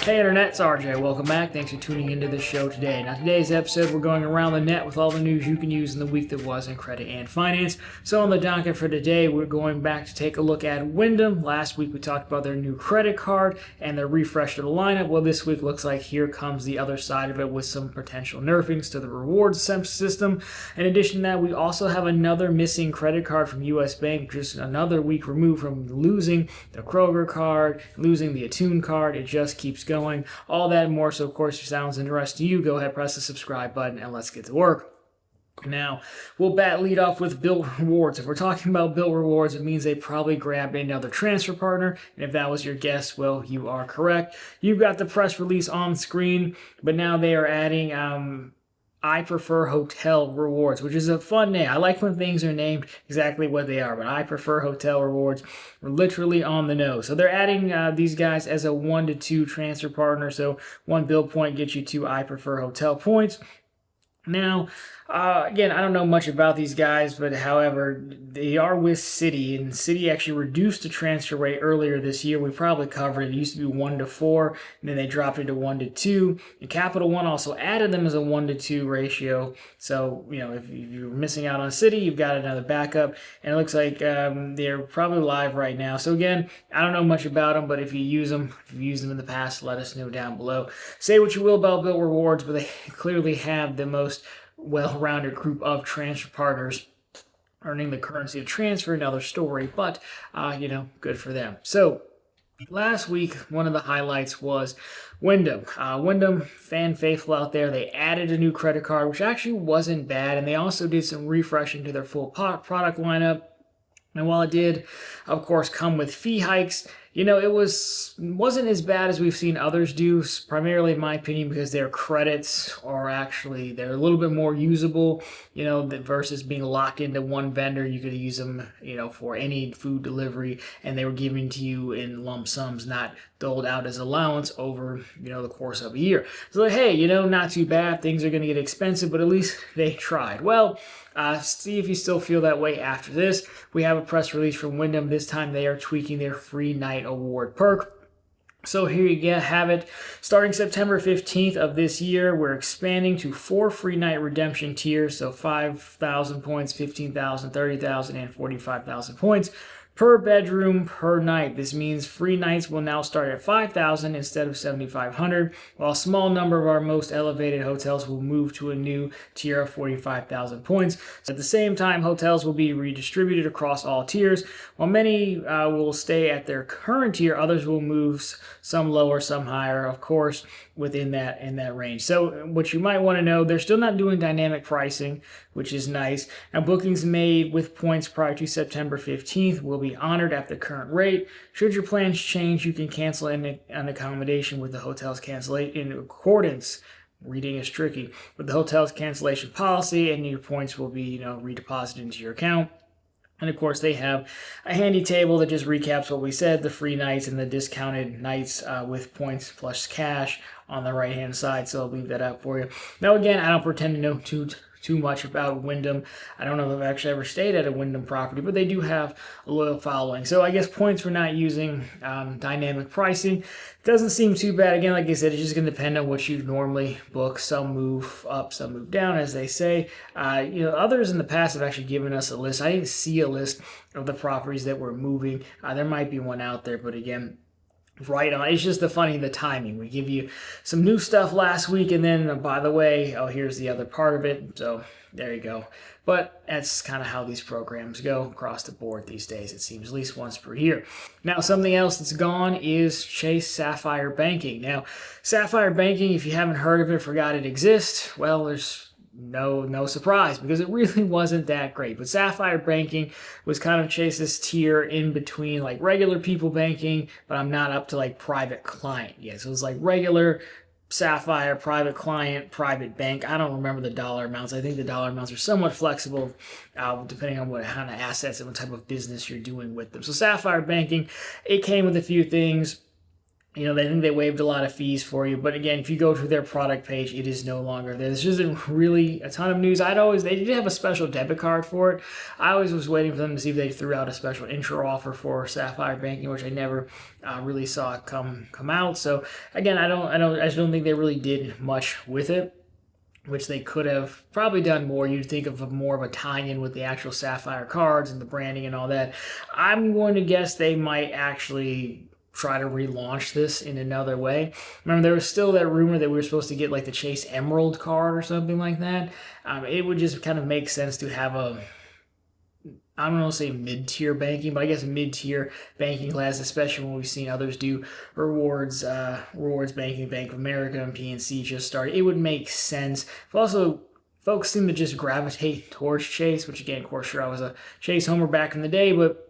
Hey Internet, it's RJ. Welcome back. Thanks for tuning into the show today. Now, today's episode, we're going around the net with all the news you can use in the week that was in credit and finance. So on the docket for today, we're going back to take a look at Wyndham. Last week, we talked about their new credit card and their refresh to the lineup. Well, this week looks like here comes the other side of it with some potential nerfings to the rewards system. In addition to that, we also have another missing credit card from US Bank, just another week removed from losing the Kroger card, losing the Attune card. It just keeps going. All that and more. So, of course, if it sounds interesting to you, go ahead, press the subscribe button, and let's get to work. Now, we'll lead off with BILT rewards. If we're talking about BILT rewards, it means they probably grabbed another transfer partner. And if that was your guess, well, you are correct. You've got the press release on screen, but now they are adding I Prefer Hotel Rewards, which is a fun name. I like when things are named exactly what they are, but I Prefer Hotel Rewards. We're literally on the nose. So they're adding these guys as a 1-to-2 transfer partner. So 1 BILT point gets you 2 I Prefer Hotel points. Now, again, I don't know much about these guys, but however, they are with Citi, and Citi actually reduced the transfer rate earlier this year. We probably covered it. It used to be 1-to-4, and then they dropped it to 1-to-2. And Capital One also added them as a 1-to-2 ratio. So, you know, if you're missing out on Citi, you've got another backup. And it looks like they're probably live right now. So again, I don't know much about them, but if you use them, if you've used them in the past, let us know down below. Say what you will about BILT rewards, but they clearly have the most well-rounded group of transfer partners earning the currency of transfer. Another story, but good for them. So last week, one of the highlights was Wyndham. Wyndham, fan faithful out there, they added a new credit card, which actually wasn't bad, and they also did some refreshing to their full product lineup. And while it did, of course, come with fee hikes, it wasn't as bad as we've seen others do, primarily in my opinion, because their credits are actually, they're a little bit more usable, versus being locked into one vendor. You could use them, for any food delivery, and they were given to you in lump sums, not doled out as allowance over, the course of a year. So, hey, not too bad. Things are going to get expensive, but at least they tried. Well, see if you still feel that way after this. We have a press release from Wyndham. This time they are tweaking their free night award perk. So here you have it. Starting September 15th of this year, we're expanding to 4 free night redemption tiers. So 5,000 points, 15,000, 30,000, and 45,000 points per bedroom per night. This means free nights will now start at 5,000 instead of 7,500, while a small number of our most elevated hotels will move to a new tier of 45,000 points. So at the same time, hotels will be redistributed across all tiers. While many will stay at their current tier, others will move, some lower, some higher, of course, within that range. So what you might want to know, they're still not doing dynamic pricing, which is nice. Now, bookings made with points prior to September 15th will be honored at the current rate. Should your plans change, you can cancel an accommodation with the hotel's cancellation in accordance. Reading is tricky. With the hotel's cancellation policy, and your points will be, redeposited into your account. And of course, they have a handy table that just recaps what we said, the free nights and the discounted nights with points plus cash on the right-hand side. So I'll leave that out for you. Now, again, I don't pretend to know too much about Wyndham. I don't know if I've actually ever stayed at a Wyndham property, but they do have a loyal following. So I guess points for not using dynamic pricing doesn't seem too bad. Again, like I said, it's just going to depend on what you normally book. Some move up, some move down, as they say. Others in the past have actually given us a list. I didn't see a list of the properties that were moving. There might be one out there, but again, right on. It's just the timing. We give you some new stuff last week, and then, by the way, here's the other part of it. So there you go. But that's kind of how these programs go across the board these days, it seems, at least once per year. Now, something else that's gone is Chase Sapphire Banking. Now, Sapphire Banking, if you haven't heard of it, forgot it exists, well, there's no surprise, because it really wasn't that great. But Sapphire Banking was kind of Chase's tier in between like regular people banking, but I'm not up to like private client yet. So it was like regular Sapphire, private client, private bank. I don't remember the dollar amounts. I think the dollar amounts are somewhat flexible depending on what kind of assets and what type of business you're doing with them. So Sapphire Banking, it came with a few things. They think they waived a lot of fees for you, but again, if you go to their product page, it is no longer there. This isn't really a ton of news. They did have a special debit card for it. I always was waiting for them to see if they threw out a special intro offer for Sapphire Banking, which I never really saw come out. So again, I just don't think they really did much with it, which they could have probably done more. You'd think of more of a tie-in with the actual Sapphire cards and the branding and all that. I'm going to guess they might actually try to relaunch this in another way. Remember, there was still that rumor that we were supposed to get like the Chase Emerald card or something like that. It would just kind of make sense to have I don't want to say mid-tier banking, but I guess mid-tier banking class, especially when we've seen others do rewards banking, Bank of America and PNC just started. It would make sense. But also, folks seem to just gravitate towards Chase, which again, of course, sure, I was a Chase homer back in the day, but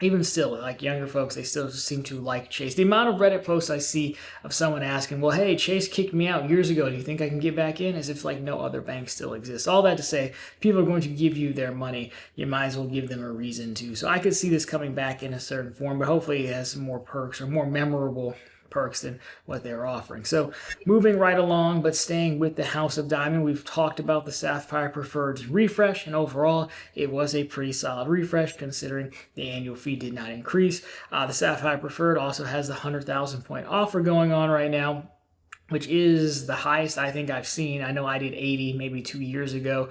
even still, like younger folks, they still seem to like Chase. The amount of Reddit posts I see of someone asking, well, hey, Chase kicked me out years ago. Do you think I can get back in? As if like no other bank still exists. All that to say, people are going to give you their money. You might as well give them a reason to. So I could see this coming back in a certain form, but hopefully it has some more perks or more memorable perks than what they're offering. So moving right along, but staying with the House of Diamond, we've talked about the Sapphire Preferred's refresh, and overall it was a pretty solid refresh considering the annual fee did not increase. The Sapphire Preferred also has the 100,000 point offer going on right now, which is the highest I think I've seen. I know I did 80 maybe 2 years ago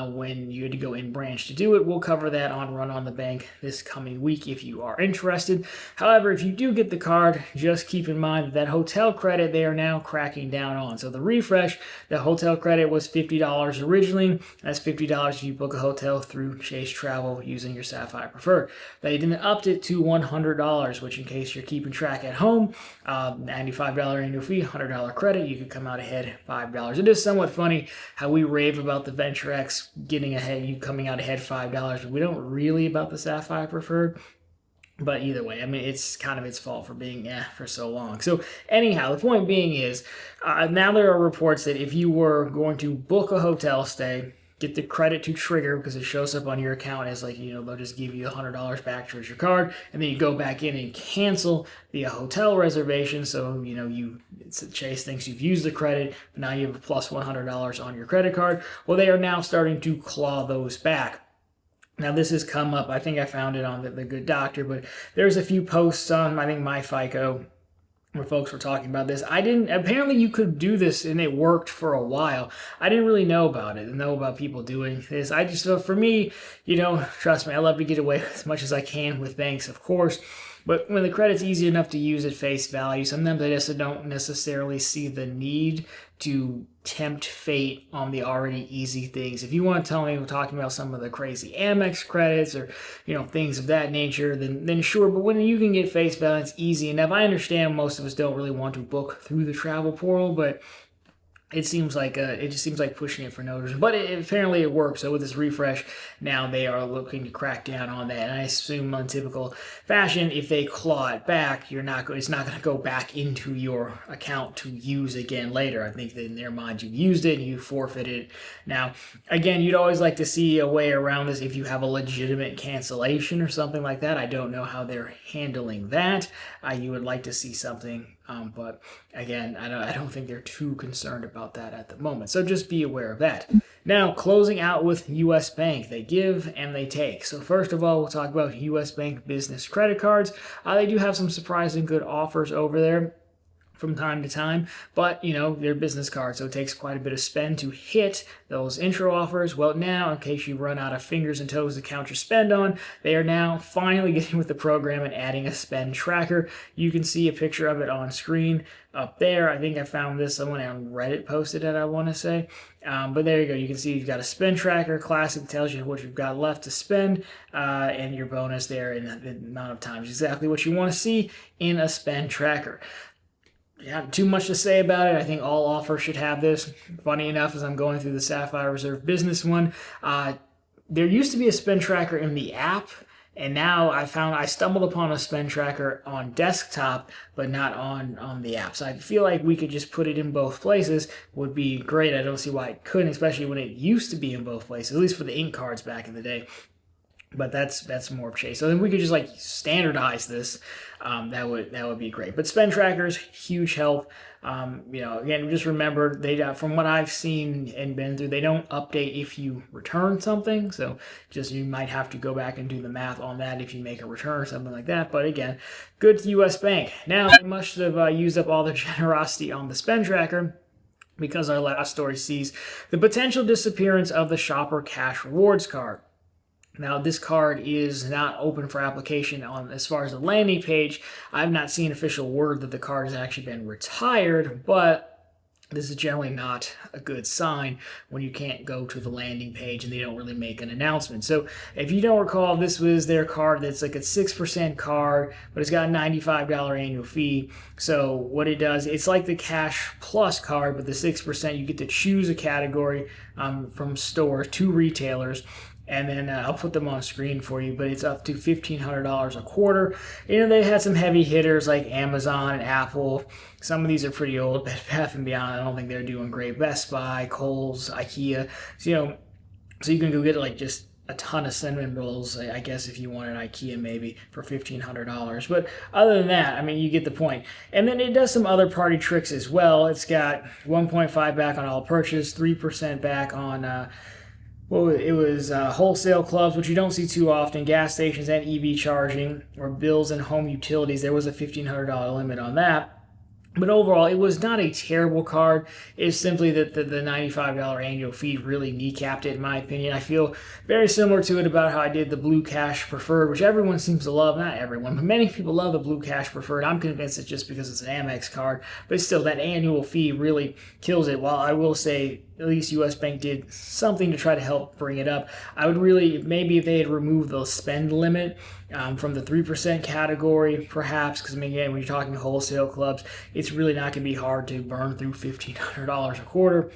when you had to go in branch to do it. We'll cover that on Run on the Bank this coming week if you are interested. However, if you do get the card, just keep in mind that hotel credit they are now cracking down on. So the refresh, the hotel credit was $50 originally. That's $50 if you book a hotel through Chase Travel using your Sapphire Preferred. They then upped it to $100, which in case you're keeping track at home, $95 annual fee, $100 credit, you could come out ahead $5. It is somewhat funny how we rave about the Venture X getting ahead, you coming out ahead $5, but we don't really about the Sapphire Preferred. But either way, I mean, it's kind of its fault for being for so long. So anyhow, the point being is now there are reports that if you were going to book a hotel stay, get the credit to trigger because it shows up on your account as like, they'll just give you $100 back towards your card, and then you go back in and cancel the hotel reservation. So, Chase thinks you've used the credit, but now you have a plus $100 on your credit card. Well, they are now starting to claw those back. Now, this has come up, I think I found it on the Good Doctor, but there's a few posts on, I think, MyFICO, where folks were talking about this. Apparently you could do this and it worked for a while. I didn't really know about it and know about people doing this. For me, trust me, I love to get away as much as I can with banks, of course. But when the credit's easy enough to use at face value, sometimes I just don't necessarily see the need to tempt fate on the already easy things. If you want to tell me we're talking about some of the crazy Amex credits or things of that nature, then sure. But when you can get face value, it's easy enough. I understand most of us don't really want to book through the travel portal, but it seems like it just seems like pushing it for no reason, but apparently it works. So with this refresh, now they are looking to crack down on that. And I assume, on typical fashion, if they claw it back, it's not going to go back into your account to use again later. I think that in their mind, you've used it, you forfeited it. Now, again, you'd always like to see a way around this if you have a legitimate cancellation or something like that. I don't know how they're handling that. You would like to see something. But again, I don't think they're too concerned about that at the moment. So just be aware of that. Now, closing out with U.S. Bank. They give and they take. So first of all, we'll talk about U.S. Bank business credit cards. They do have some surprising good offers over there from time to time, but they're business cards, so it takes quite a bit of spend to hit those intro offers. Well, now, in case you run out of fingers and toes to count your spend on, they are now finally getting with the program and adding a spend tracker. You can see a picture of it on screen up there. I think I found this, someone on Reddit posted it, I want to say. But there you go. You can see you've got a spend tracker. Classic tells you what you've got left to spend and your bonus there and the amount of times. Exactly what you want to see in a spend tracker. Not too much to say about it. I think all offers should have this. Funny enough, as I'm going through the Sapphire Reserve business one, there used to be a spend tracker in the app, and now I stumbled upon a spend tracker on desktop, but not on the app. So I feel like we could just put it in both places. Would be great. I don't see why it couldn't, especially when it used to be in both places, at least for the ink cards back in the day. But that's more of Chase. So then we could just like standardize this. That would be great. But spend trackers, huge help. Again, just remember from what I've seen and been through, they don't update if you return something. So just you might have to go back and do the math on that if you make a return or something like that. But again, good to U.S. Bank. Now they must have used up all their generosity on the spend tracker, because our last story sees the potential disappearance of the Shopper Cash Rewards card. Now, this card is not open for application as far as the landing page. I've not seen official word that the card has actually been retired, but this is generally not a good sign when you can't go to the landing page and they don't really make an announcement. So if you don't recall, this was their card that's like a 6% card, but it's got a $95 annual fee. So what it does, it's like the Cash Plus card, but the 6%, you get to choose a category from stores, 2 retailers. And then I'll put them on screen for you, but it's up to $1,500 a quarter. They had some heavy hitters like Amazon and Apple. Some of these are pretty old. Bed Bath & Beyond, I don't think they're doing great. Best Buy, Kohl's, IKEA. So you can go get like just a ton of cinnamon rolls, I guess, if you want an IKEA maybe for $1,500. But other than that, I mean, you get the point. And then it does some other party tricks as well. It's got 1.5 back on all purchase, 3% back on wholesale clubs, which you don't see too often, gas stations and EV charging, or bills and home utilities. There was a $1,500 limit on that. But overall, it was not a terrible card. It's simply that the $95 annual fee really kneecapped it, in my opinion. I feel very similar to it about how I did the Blue Cash Preferred, which everyone seems to love. Not everyone, but many people love the Blue Cash Preferred. I'm convinced it's just because it's an Amex card. But still, that annual fee really kills it. While I will say, at least U.S. Bank did something to try to help bring it up. I would really, maybe if they had removed the spend limit from the 3% category, perhaps, because, I mean, again, when you're talking wholesale clubs, it's really not going to be hard to burn through $1,500 a quarter,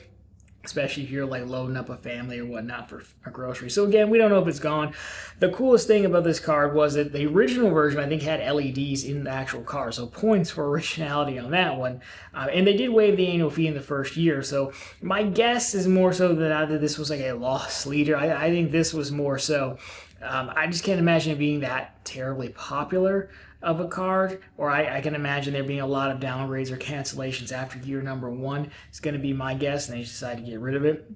especially if you're like loading up a family or whatnot for a grocery. So again, we don't know if it's gone. The coolest thing about this card was that the original version, I think, had LEDs in the actual card. So points for originality on that one. And they did waive the annual fee in the first year. So my guess is more so that either this was like a loss leader. I think this was more so. I just can't imagine it being that terribly popular of a card, or I can imagine there being a lot of downgrades or cancellations after year number 1. It's going to be my guess, and they decide to get rid of it.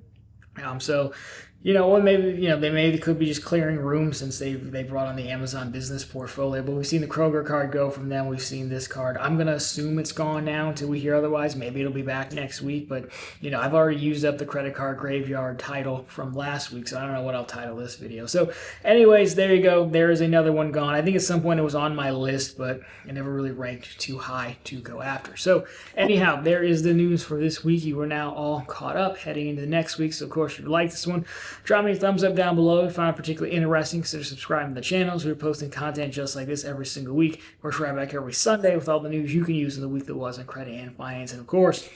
Or maybe, they could be just clearing room since they brought on the Amazon business portfolio. But we've seen the Kroger card go from them. We've seen this card. I'm going to assume it's gone now until we hear otherwise. Maybe it'll be back next week. But, I've already used up the credit card graveyard title from last week, so I don't know what I'll title this video. So anyways, there you go. There is another one gone. I think at some point it was on my list, but it never really ranked too high to go after. So anyhow, there is the news for this week. You are now all caught up heading into the next week. So, of course, if you like this one, drop me a thumbs up down below if you find it particularly interesting. Consider subscribing to the channels. We're posting content just like this every single week. Of course, we're right back every Sunday with all the news you can use in the week that was in credit and finance. And of course,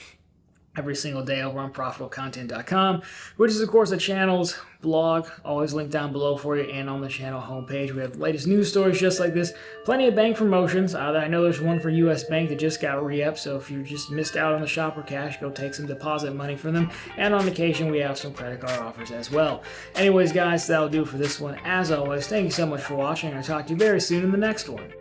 every single day over on ProfitableContent.com, which is, of course, the channel's blog, always linked down below for you, and on the channel homepage. We have the latest news stories just like this, plenty of bank promotions. I know there's one for U.S. Bank that just got re-up, so if you just missed out on the Shopper Cash, go take some deposit money from them. And on occasion, we have some credit card offers as well. Anyways, guys, that'll do for this one. As always, thank you so much for watching. I'll talk to you very soon in the next one.